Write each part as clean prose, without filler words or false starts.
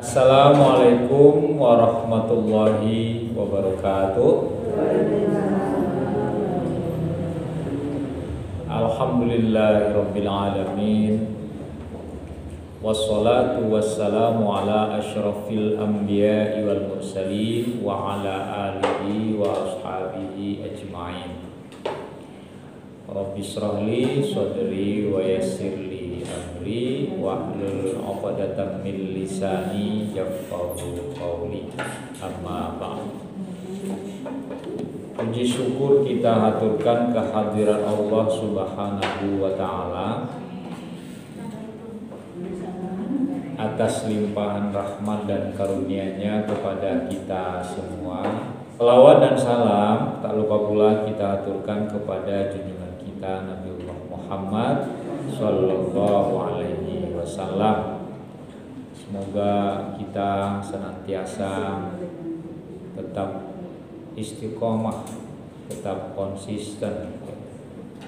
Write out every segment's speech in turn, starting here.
Assalamualaikum warahmatullahi wabarakatuh. Alhamdulillahirabbil alamin. Wassalatu wassalamu ala asyrafil anbiya'i wal mursalin wa ala alihi wa ashabihi ajma'in. Rabbi shrah li sadri wa yassir li amri wahlul 'uqdatam min lisani yafqahu qawli. Amma ba'd. Puji syukur kita haturkan kehadiran Allah Subhanahu wa taala atas limpahan rahmat dan karunia-Nya kepada kita semua. Selawat dan salam tak lupa pula kita aturkan kepada junjungan kita Nabiullah Muhammad sallallahu alaihi wasallam. Semoga kita senantiasa tetap istiqomah, tetap konsisten,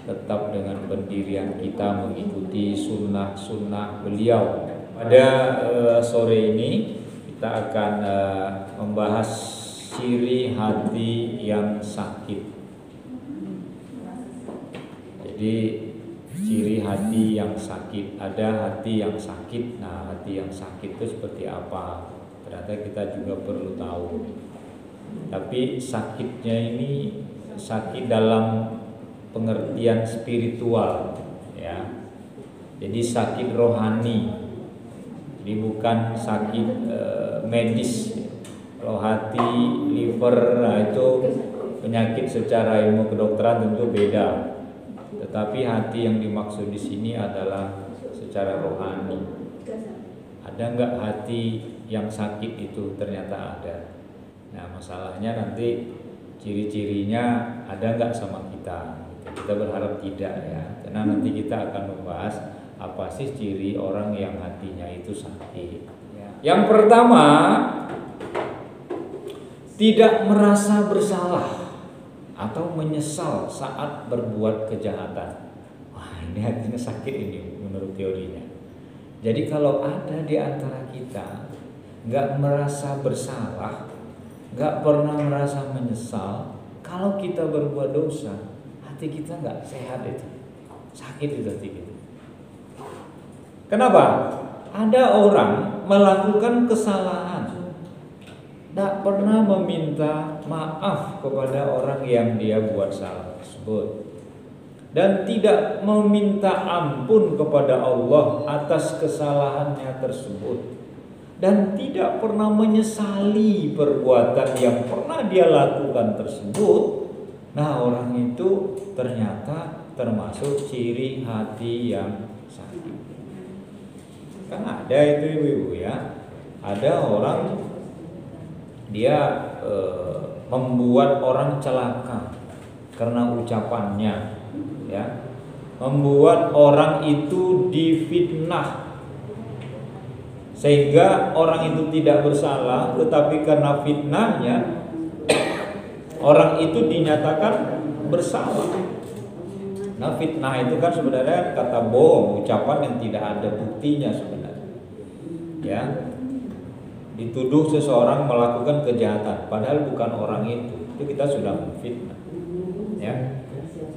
tetap dengan pendirian kita mengikuti sunnah-sunnah beliau. Pada sore ini kita akan membahas ciri hati yang sakit. Jadi ciri hati yang sakit, ada hati yang sakit. Nah, hati yang sakit itu seperti apa? Ternyata kita juga perlu tahu. Tapi sakitnya ini sakit dalam pengertian spiritual, ya. Jadi sakit rohani. Jadi bukan sakit medis. Kalau hati, liver, nah itu penyakit secara ilmu kedokteran tentu beda. Tetapi hati yang dimaksud di sini adalah secara rohani. Ada enggak hati yang sakit itu? Ternyata ada. Nah, masalahnya nanti ciri-cirinya ada enggak sama kita? Kita berharap tidak, ya. Karena nanti kita akan membahas apa sih ciri orang yang hatinya itu sakit. Yang pertama, tidak merasa bersalah atau menyesal saat berbuat kejahatan. Wah, ini hatinya sakit ini menurut teorinya. Jadi kalau ada di antara kita nggak merasa bersalah, nggak pernah merasa menyesal, kalau kita berbuat dosa, hati kita nggak sehat itu, sakit itu hati kita. Kenapa? Ada orang melakukan kesalahan, tak pernah meminta maaf kepada orang yang dia buat salah tersebut, dan tidak meminta ampun kepada Allah atas kesalahannya tersebut, dan tidak pernah menyesali perbuatan yang pernah dia lakukan tersebut. Nah, orang itu ternyata termasuk ciri hati yang sakit. Kan ada itu ibu-ibu, ya. Ada orang dia membuat orang celaka karena ucapannya, ya. Membuat orang itu difitnah sehingga orang itu tidak bersalah, tetapi karena fitnahnya orang itu dinyatakan bersalah. Nah, fitnah itu kan sebenarnya kata bohong, ucapan yang tidak ada buktinya sebenarnya, ya. Dituduh seseorang melakukan kejahatan padahal bukan orang itu kita sudah memfitnah, ya.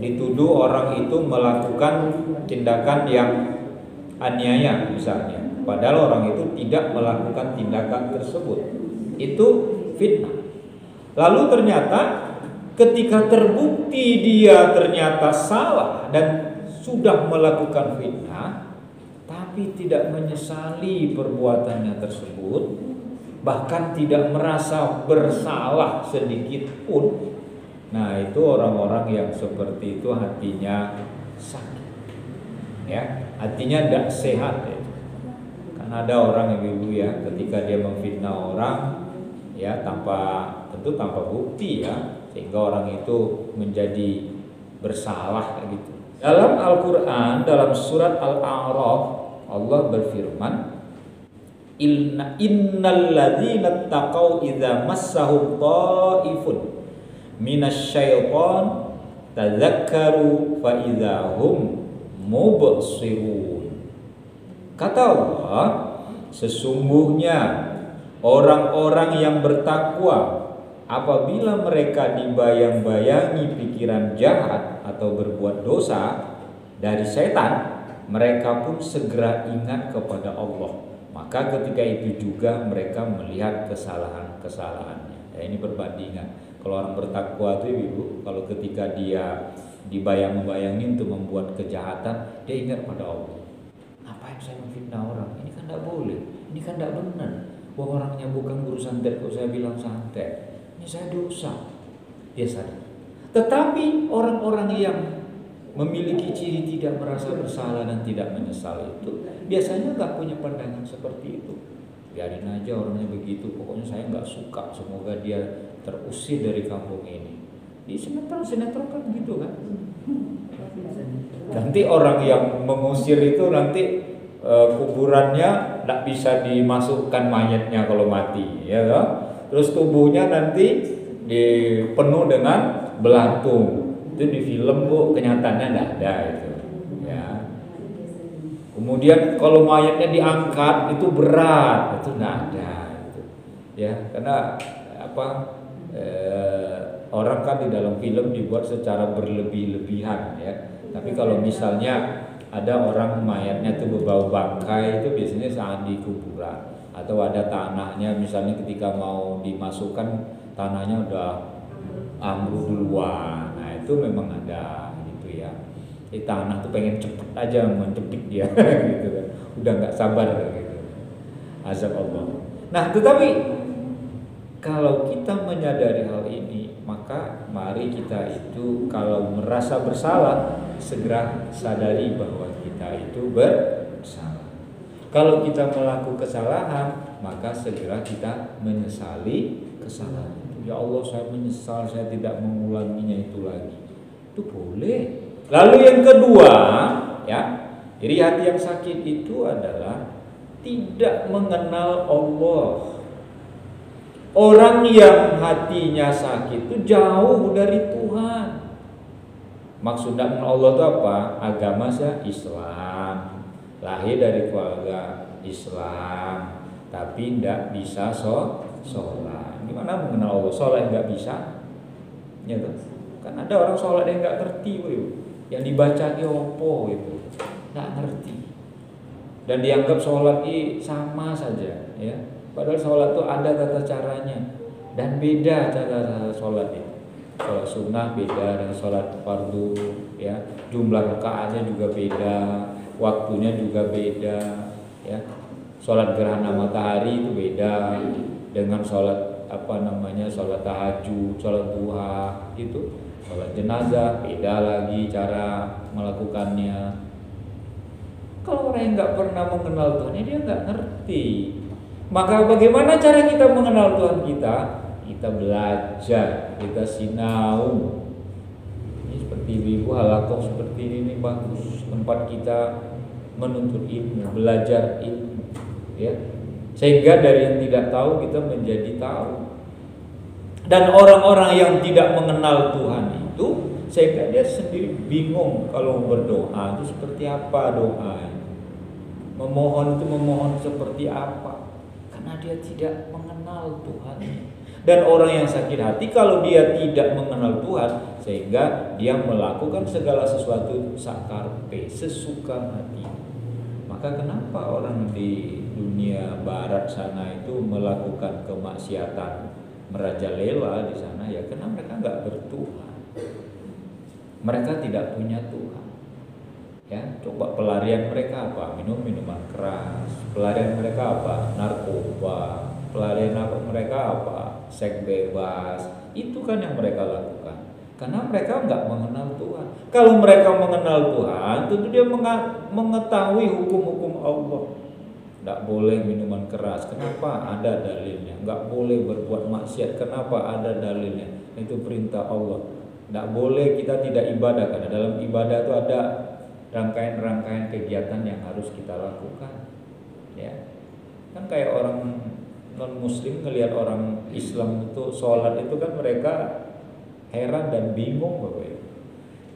Dituduh orang itu melakukan tindakan yang aniaya misalnya, padahal orang itu tidak melakukan tindakan tersebut, itu fitnah. Lalu ternyata ketika terbukti dia ternyata salah dan sudah melakukan fitnah, tapi tidak menyesali perbuatannya tersebut, bahkan tidak merasa bersalah sedikit pun. Nah, itu orang-orang yang seperti itu hatinya sakit, ya, hatinya tidak sehat, ya. Karena ada orang ibu-ibu, ya, ketika dia memfitnah orang, ya, tentu tanpa bukti, ya, sehingga orang itu menjadi bersalah gitu. Dalam Al-Quran, dalam surat Al-A'raf, Allah berfirman, Innal ladzina taqaw idza massahum ta'ifun minasyaiton tadzakkaru fa idza hum mubsirun. Kata Allah, sesungguhnya Orang-orang yang bertakwa apabila mereka dibayang-bayangi pikiran jahat atau berbuat dosa dari setan, mereka pun segera ingat kepada Allah. Maka ketika itu juga mereka melihat kesalahan-kesalahannya. Ya, ini perbandingan. Kalau orang bertakwa itu Ibu, kalau ketika dia dibayang-bayangi untuk membuat kejahatan, dia ingat pada Allah. Ngapain saya memfitnah orang? Ini kan tidak boleh. Ini kan tidak benar. Wah, orangnya bukan guru santet kok saya bilang santet. Ini saya dosa. Dia sadar. Tetapi orang-orang yang memiliki ciri tidak merasa bersalah dan tidak menyesal itu biasanya nggak punya pandangan seperti itu. Biarin aja orangnya begitu, pokoknya saya nggak suka, semoga dia terusir dari kampung ini. Di sinetron kan gitu kan. Nanti orang yang mengusir itu nanti kuburannya tidak bisa dimasukkan mayatnya kalau mati, ya kan? Terus tubuhnya nanti dipenuh dengan belatung. Itu di film Bu, kenyataannya tidak ada itu. Ya. Kemudian kalau mayatnya diangkat itu berat, itu tidak ada. Itu. Ya, karena orang kan di dalam film dibuat secara berlebih-lebihan ya. Tapi kalau misalnya ada orang mayatnya itu berbau bangkai, itu biasanya saat di kuburan atau ada tanahnya, misalnya ketika mau dimasukkan tanahnya udah ambruk duluan. Nah, itu memang ada gitu ya. Tanah tuh pengen cepet aja mencepit dia gitu kan. Udah nggak sabar gitu. Azab Allah. Nah, tetapi kalau kita menyadari hal ini, maka mari kita itu kalau merasa bersalah segera sadari bahwa kita itu bersalah. Kalau kita melakukan kesalahan, maka segera kita menyesali kesalahan. Ya Allah, saya menyesal, saya tidak mengulanginya itu lagi. Itu boleh. Lalu yang kedua, ya, iri hati yang sakit itu adalah tidak mengenal Allah. Orang yang hatinya sakit itu jauh dari Tuhan. Maksudnya Allah itu apa? Agama saya Islam, lahir dari keluarga Islam, tapi tidak bisa sholat. Gimana mengenal Allah? Sholat nggak bisa, ya kan? Kan ada orang sholat yang nggak ngerti, yang dibaca opo itu, nggak ngerti, dan dianggap sholat ini sama saja, ya. Padahal sholat itu ada tata caranya dan beda cara sholat itu. Sholat sunnah beda dengan sholat fardu, ya. Jumlah rakaatnya juga beda, waktunya juga beda, ya. Sholat gerhana matahari itu beda dengan sholat sholat tahajud, sholat duha itu. Sholat jenazah beda lagi cara melakukannya. Kalau orang yang nggak pernah mengenal Tuhan, dia nggak ngerti. Maka bagaimana cara kita mengenal Tuhan kita? Kita belajar, kita sinau. Ini seperti ibu halakoh seperti ini bagus tempat kita menuntut ilmu, belajar ilmu, ya. Sehingga dari yang tidak tahu kita menjadi tahu. Dan orang-orang yang tidak mengenal Tuhan itu, sehingga dia sendiri bingung kalau berdoa itu seperti apa doa. Memohon itu memohon seperti apa? Karena dia tidak mengenal Tuhan. Dan orang yang sakit hati kalau dia tidak mengenal Tuhan, sehingga dia melakukan segala sesuatu sakarpe, sesuka hati. Maka kenapa orang di dunia barat sana itu melakukan kemaksiatan merajalela di sana? Ya karena mereka nggak bertuhan. Mereka tidak punya Tuhan. Ya, coba pelarian mereka apa? Minum minuman keras. Pelarian mereka apa? Narkoba. Pelarian mereka apa? Seks bebas. Itu kan yang mereka lakukan. Karena mereka nggak mengenal Tuhan. Kalau mereka mengenal Tuhan, tentu dia mengetahui hukum-hukum Allah. Nggak boleh minuman keras. Kenapa? Ada dalilnya. Nggak boleh berbuat maksiat. Kenapa? Ada dalilnya. Itu perintah Allah. Nggak boleh kita tidak ibadah. Karena dalam ibadah itu ada rangkaian-rangkaian kegiatan yang harus kita lakukan, ya. Kan kayak orang non-muslim ngelihat orang Islam itu sholat itu kan mereka heran dan bingung, Bapak.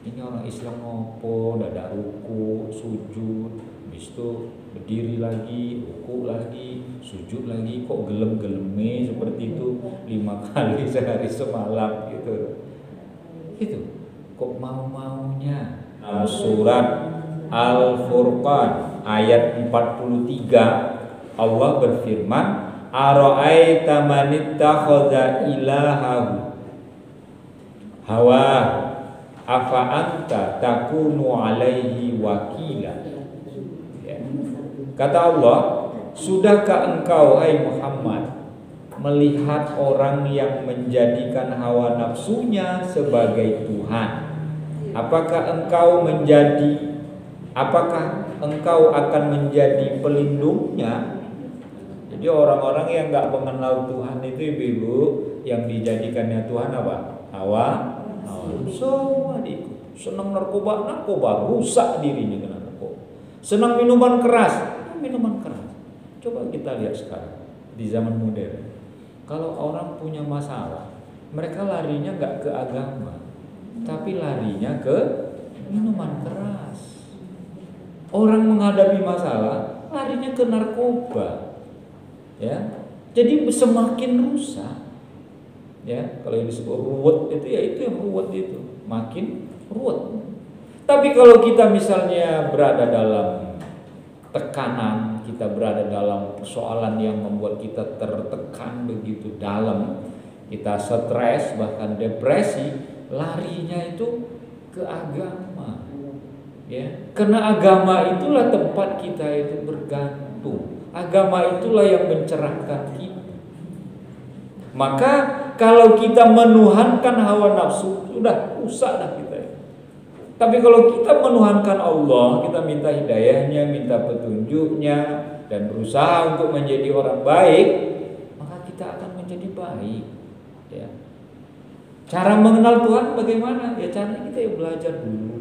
Ini orang Islam ngopo, dada ruku, sujud, habis itu berdiri lagi, ruku lagi, sujud lagi, kok gelem-geleme seperti itu 5 kali sehari semalam gitu. Itu kok mau-maunya. Surat Al-Furqan ayat 43 Allah berfirman, ara'aita man ittakhadha ilahahu hawa afa anta takunu alaihi wakila. Ya. Kata Allah, sudahkah engkau hai Muhammad melihat orang yang menjadikan hawa nafsunya sebagai Tuhan? Apakah engkau akan menjadi pelindungnya? Jadi orang-orang yang gak mengenal Tuhan itu ibu-ibu, yang dijadikannya Tuhan apa? Hawa semua diikut. Senang narkoba, rusak dirinya kena narkoba. Senang minuman keras. Coba kita lihat sekarang di zaman modern. Kalau orang punya masalah, mereka larinya gak ke agama, tapi larinya ke minuman keras. Orang menghadapi masalah larinya ke narkoba. Ya. Jadi semakin rusak. Ya, kalau yang disebut ruwet itu ya itu yang ruwet itu, makin ruwet. Tapi kalau kita misalnya berada dalam tekanan, kita berada dalam persoalan yang membuat kita tertekan begitu dalam, kita stres bahkan depresi, larinya itu ke agama. Ya, karena agama itulah tempat kita itu bergantung. Agama itulah yang mencerahkan kita. Maka kalau kita menuhankan hawa nafsu, sudah rusak dah kita. Tapi kalau kita menuhankan Allah, kita minta hidayahnya, minta petunjuknya, dan berusaha untuk menjadi orang baik, maka kita akan menjadi baik. Ya. Cara mengenal Tuhan bagaimana? Ya caranya kita ya belajar dulu,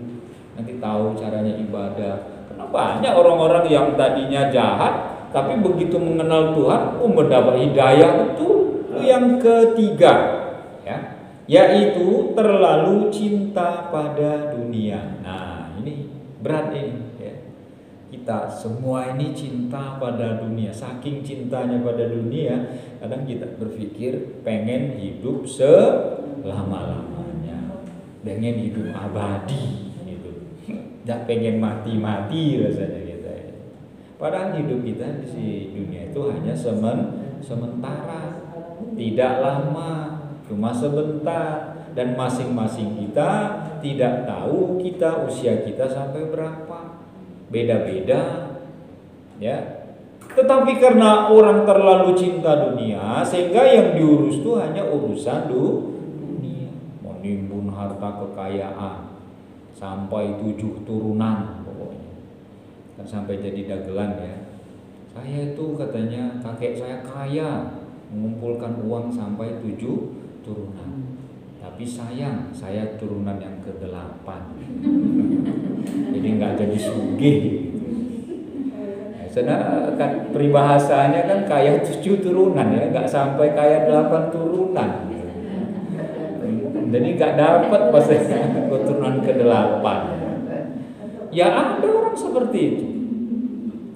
nanti tahu caranya ibadah. Karena banyak orang-orang yang tadinya jahat, tapi begitu mengenal Tuhan, mendapat hidayah betul. Yang ketiga, ya, yaitu terlalu cinta pada dunia. Nah, ini berat ini, ya. Kita semua ini cinta pada dunia. Saking cintanya pada dunia, kadang kita berpikir pengen hidup selama-lamanya, pengen hidup abadi, gitu. Tidak pengen mati-mati rasanya kita. Padahal hidup kita di dunia itu hanya sementara. Tidak lama, cuma sebentar, dan masing-masing kita tidak tahu usia kita sampai berapa, beda-beda, ya. Tetapi karena orang terlalu cinta dunia, sehingga yang diurus itu hanya urusan dunia, menimbun harta kekayaan sampai 7 turunan pokoknya, kan sampai jadi dagelan ya. Saya itu katanya kakek saya kaya, mengumpulkan uang sampai 7 turunan. Tapi sayang, saya turunan yang ke-8. Jadi nggak jadi sugih. Nah, kan peribahasanya kan kaya 7 turunan ya, nggak sampai kaya 8 turunan. Jadi nggak dapat pas keturunan ke-8. Ya ada orang seperti itu.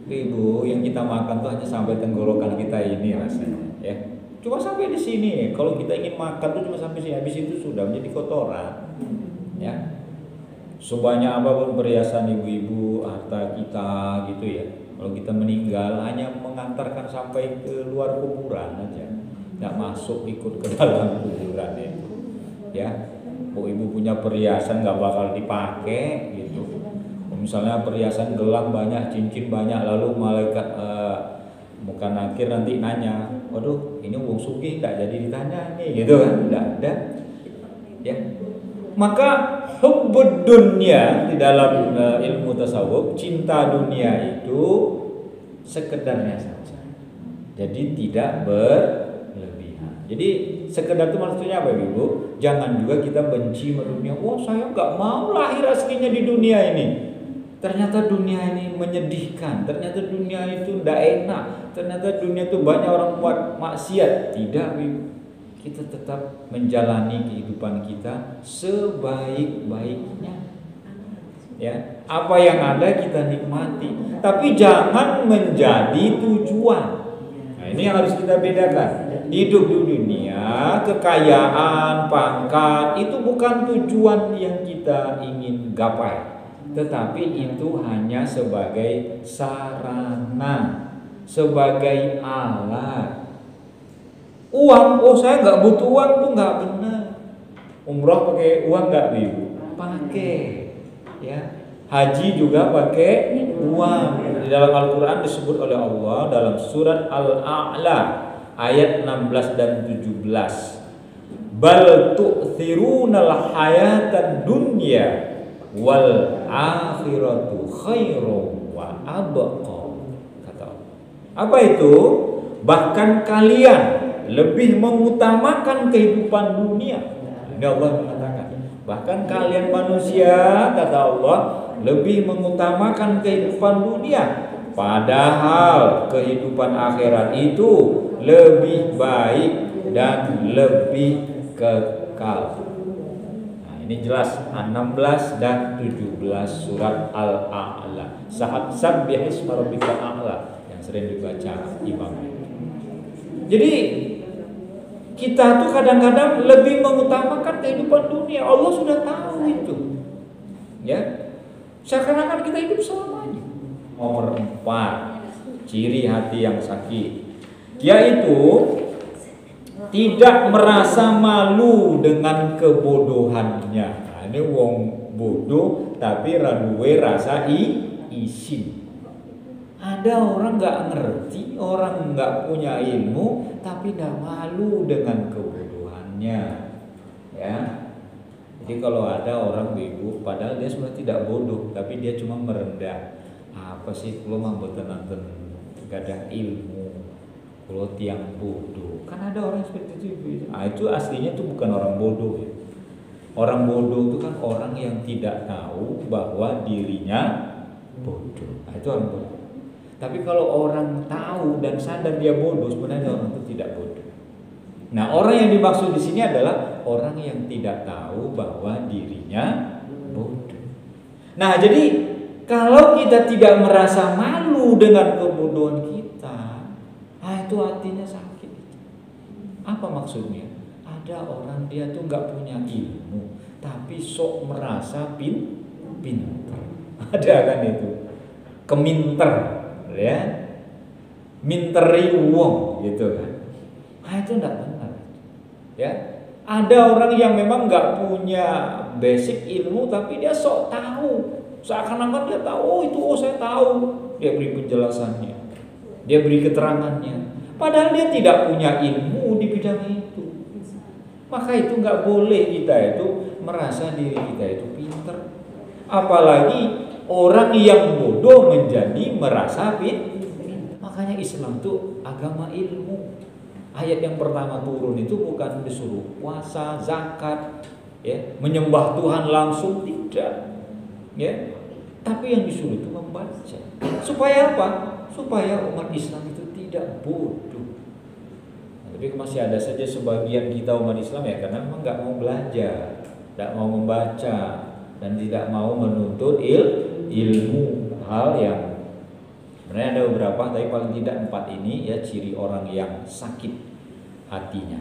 Ibu, yang kita makan tuh hanya sampai tenggorokan kita ini rasanya, ya. Cuma sampai di sini. Kalau kita ingin makan tuh cuma sampai sini, habis itu sudah menjadi kotoran, ya. Sebanyak apapun perhiasan ibu-ibu, harta kita gitu ya. Kalau kita meninggal hanya mengantarkan sampai ke luar kuburan aja, nggak masuk ikut ke dalam kuburan itu, ya. Oh, ibu punya perhiasan nggak bakal dipakai gitu. Misalnya perhiasan gelang banyak, cincin banyak, lalu malaikat muka nakir nanti nanya, waduh ini wong sugih tak jadi ditanya nih, gitu kan? Tidak ada, ya. Maka hubbud dunya di dalam ilmu tasawuf, cinta dunia itu sekedarnya saja, jadi tidak berlebihan. Jadi sekedar itu maksudnya apa ibu? Jangan juga kita benci dunia. Oh saya nggak mau lahir aslinya di dunia ini. Ternyata dunia ini menyedihkan, ternyata dunia itu tidak enak, ternyata dunia itu banyak orang buat maksiat. Tidak, kita tetap menjalani kehidupan kita sebaik-baiknya. Ya, apa yang ada kita nikmati, tapi jangan menjadi tujuan. Nah, ini yang harus kita bedakan. Hidup di dunia, kekayaan, pangkat itu bukan tujuan yang kita ingin gapai, tetapi itu hanya sebagai sarana, sebagai alat. Uang, oh saya nggak butuh uang tuh nggak benar. Umroh pakai uang nggak Ibu? Pakai. Ya, haji juga pakai uang. Di dalam Al-Quran disebut oleh Allah dalam surat Al-A'la ayat 16 dan 17. Bal tu'thirunal hayatad dunya wal akhiratu khairum wa abqa. Kata Allah. Apa itu? Bahkan kalian lebih mengutamakan kehidupan dunia. Ini Allah mengatakan. Bahkan kalian manusia, kata Allah, lebih mengutamakan kehidupan dunia. Padahal kehidupan akhirat itu lebih baik dan lebih kekal. Nah, ini jelas 16 dan 17 surat Al-A'la. Sabbihisma rabbikal a'la yang sering dibaca imam. Jadi kita tuh kadang-kadang lebih mengutamakan kehidupan dunia. Allah sudah tahu itu. Ya. Seakan-akan kita hidup selamanya. Nomor 4, ciri hati yang sakit, yaitu tidak merasa malu dengan kebodohannya. Nah, ini wong bodoh tapi raduwe rasa isin. Ada orang nggak ngerti, orang nggak punya ilmu, tapi nggak malu dengan kebodohannya, ya. Jadi kalau ada orang Ibu, padahal dia sebenarnya tidak bodoh, tapi dia cuma merendah. Apa sih, kalau mah boten nanten gak ada ilmu, kalau tiang bodoh. Kan ada orang seperti itu. Ah, itu aslinya tuh bukan orang bodoh. Ya. Orang bodoh itu kan orang yang tidak tahu bahwa dirinya bodoh. Nah, itu orang bodoh. Tapi kalau orang tahu dan sadar dia bodoh, sebenarnya orang itu tidak bodoh. Nah, orang yang dimaksud di sini adalah orang yang tidak tahu bahwa dirinya bodoh. Nah, jadi kalau kita tidak merasa malu dengan kebodohan kita, itu artinya sakit. Apa maksudnya? Ada orang dia tuh nggak punya ilmu, tapi sok merasa pintar. Ada kan itu? Keminter. Ya, minteri wong gitu kan. Itu enggak benar. Ya, ada orang yang memang enggak punya basic ilmu tapi dia sok tahu. Seakan-akan dia tahu, saya tahu. Dia beri penjelasannya. Dia beri keterangannya. Padahal dia tidak punya ilmu di bidang itu. Maka itu enggak boleh kita itu merasa diri kita itu pintar. Apalagi orang yang bodoh menjadi merasa pintar. Makanya Islam itu agama ilmu. Ayat yang pertama turun itu bukan disuruh puasa, zakat, ya, menyembah Tuhan langsung, tidak. Ya. Tapi yang disuruh itu membaca. Supaya apa? Supaya umat Islam itu tidak bodoh. Tapi masih ada saja sebagian kita umat Islam ya karena memang nggak mau belajar, nggak mau membaca, dan tidak mau menuntut ilmu hal yang sebenarnya ada beberapa, tapi paling tidak 4 ini ya ciri orang yang sakit hatinya.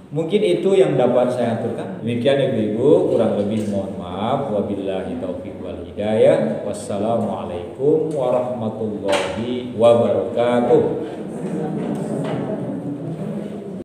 Mungkin itu yang dapat saya aturkan. Demikian Ibu-ibu, kurang lebih mohon maaf. Wabillahi taufiq wal hidayah. Wassalamualaikum warahmatullahi wabarakatuh.